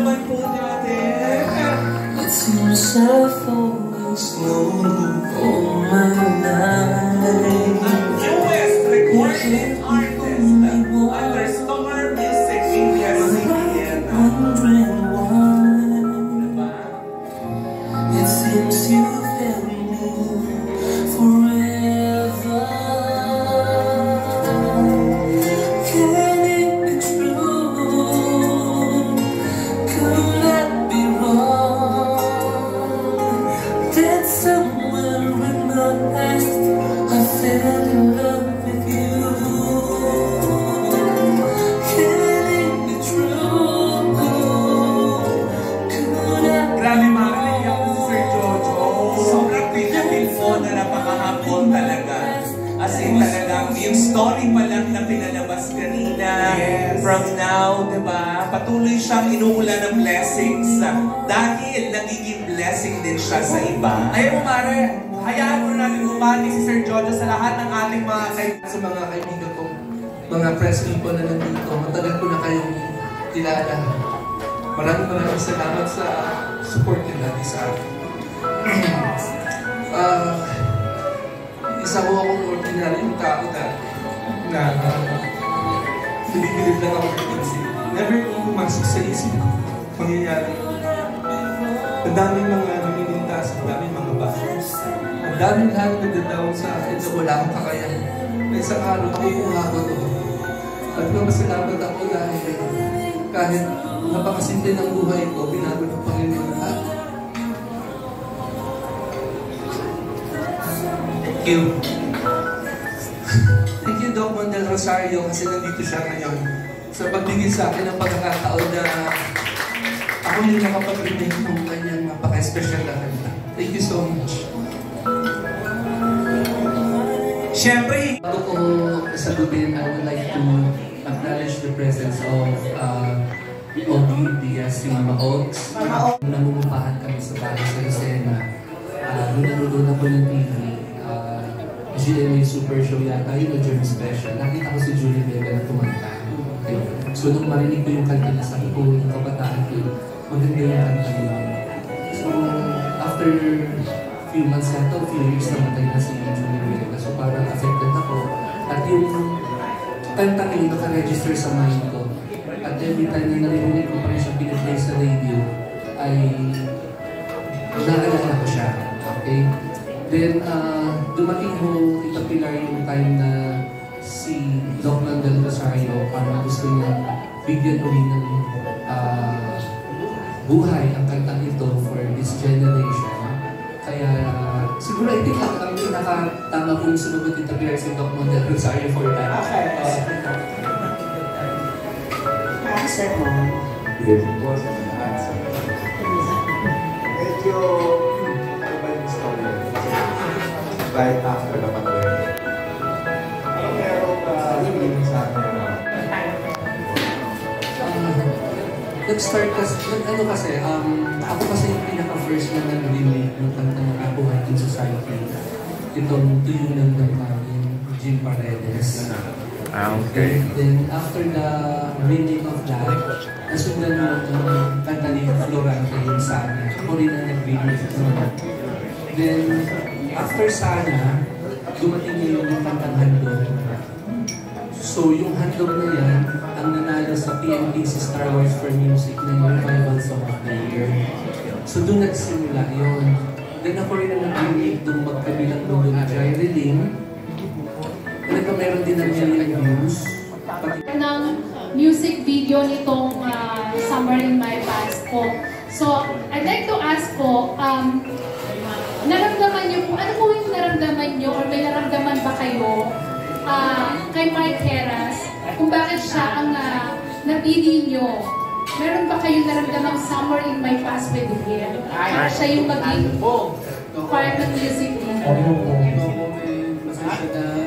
naman po natin. It seems I've always known all my life. Ang newest recording artist under Star Music India City. Wondering why it seems you held me forever. Can it be true? Could that be wrong? That somewhere in the past I fell in love with you. Can it be true? Could I? Grabe marinig ako si Sir Jojo. Sobrang pinapil po na napakahapon talaga. As in talagang yung story pa lang na pinalabas kanina. From now, diba? Patuloy siyang inuulan ng blessings dahil nagiging blessing din siya sa iba. Ayun mo, Mare, hayaan mo natin bumati si Sir Jojo sa lahat ng ating mga sa mga kaibigan ko, mga press people na nandito. Matagal ko na kayong kilala. Maraming salamat sa support nyo natin sa akin. Isa ko akong ordinaryong tao na nabilib lang ako kasi never kong pumasok sa isip mangyayari. Ang daming mga naminintas, ang daming mga bahay. Ang daming lahat nagdadawang sa akin na wala akong kakayahan. Na isang araw ako kuha ko to. At masalamat ako dahil kahit napakasimple ng buhay ko, binago ng Panginoon lahat. Thank you. Thank you, Doc Mondel Rosario, kasi nandito siya ngayon. Sa pagbigay sa akin ng pagkakataon na ako yung nakapag-remake ng kanyang napaka-special na kanta. Thank you so much. Siyempre, Bago ko sagutin, I would like to acknowledge the presence of Ogie Diaz, yung Mama Ogs. Namumupahan kami sa bahay sa Lucena. Nanonood ako ng TV. GMA Super Show yata, yun o German Special. Nakita ko si Julie Vega na kumanta. Okay. So nung marinig ko yung kanta na sabi ko, yung kabataan ko, maganda yung kanta nila. So after few months yata, few weeks namatay na si Julie Vega. So parang affected ako. At yung kanta nila naka-register sa mind ko. At every time na narinig ko pa rin siya piniplay sa radio, ay naalala ko siya. Okay? Then, dumating ho itapilar yung time na si Doc Mondel Rosario parang gusto niya bigyan ulit ng buhay ang kantang ito for this generation. Kaya, siguro I think ang pinaka-tama ko yung sumagot itapilar si Doc Mondel Rosario for that. Okay. Answer mo. Yes, it was an answer. Medyo, ano ba yung story? Right after the pandemic. Meron hindi sa akin na nag-start kasi, ako kasi yung pinaka-first na nag-remake ng kanta ng Kabuhay in Society. Itong tuyo ng Jim Paredes. Okay. Then after the remake of that, nasundan mo yung kanta ni Florante yung Sana. Ako rin ang nag-remake naman. Then, after Sana, dumating yung kantang Handog. So, yung Handog na yan, ang nanalo sa PMPC Star Wars for Music na yung Revival Song of the Year. So, doon nagsimula yun. Then ako rin ang nag-remake doon magkabilang mundo na Jerry Lynn. Meron din ng million views. Ng music video nitong Summer in My Past po. So, I'd like to ask po, naramdaman niyo po, ano po yung naramdaman niyo or may naramdaman ba kayo kay Mark Heras kung bakit siya ang napili niyo? Meron ba kayong naramdaman Summer in My Past with him? Siya yung maging part ng music video.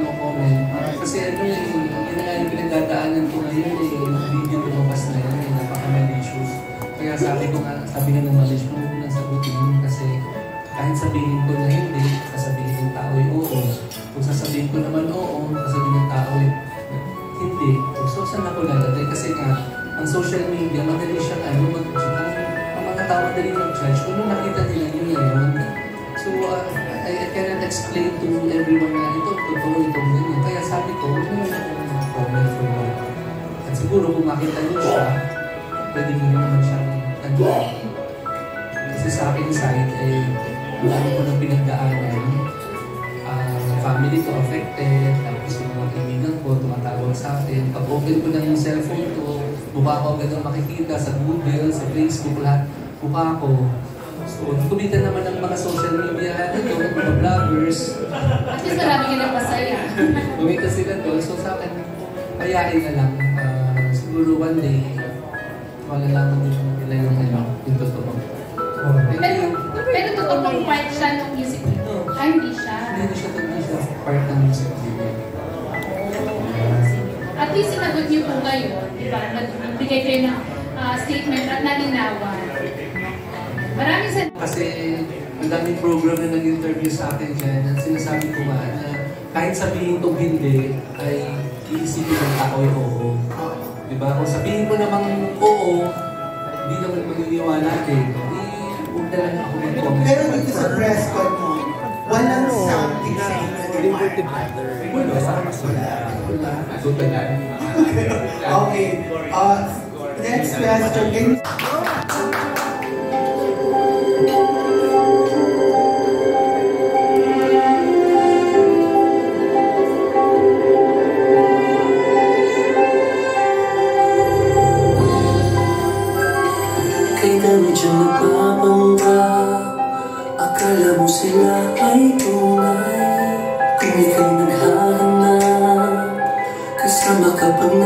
No comment. Kasi ano yung pinagdadaanan ko ngayon yung video lumabas na yan, napaka-malicious. Kaya sabi nga ng malicious, huwag nang sagutin kasi kahit sabihin ko na hindi, sasabihin ng tao ay oo. Kung sasabihin ko naman oo, sasabihin ng tao ay hindi. So saan ako lalagay? Kasi nga, ang social media, madali siyang madaling mag-judge kung nung nakita nila yun ngayon. So, I cannot explain to everyone na ito, totoo, itong ganyan. Kaya sabi ko, ano yung comment for what? At siguro kung makita niyo siya, pwede mo naman siyang kasi sa aking side, marami ko ng pinagdaanan. Family ko affected, tapos yung mga kaibigan ko tumatawag sa akin. Pag open ko ng cellphone ko, mukha ko agad ang makikita sa Google, sa Facebook, lahat mukha ko. So, kumita naman ng mga social media nito, mga vloggers. At least marami ka lang masaya. Kumita sila doon. So sa akin, kayain na lang. Siguro one day, malalaman din nila yung totoo. Pero totoo bang part siya ng music video? Ay, hindi siya. Hindi siya part ng music video. At least sinagot niyo po ngayon, di ba? Nagbigay kayo ng statement at nalinawan. Maraming salamat. Kasi ang daming program na nag-interview sa akin dyan, at sinasabi ko nga na kahit sabihin itong hindi, ay iisipin ng tao yung oo. Diba? Kung sabihin ko namang oo, hindi naman maniniwala din. Huwag na lang ako mag-comment. Pero dito sa press con mo, walang something sa inyo. Wala. Okay. Next question. Kay dami dyan nagpapanggap, akala mo sila ay tunay. Kung ika'y naghahanap, kasama ka pang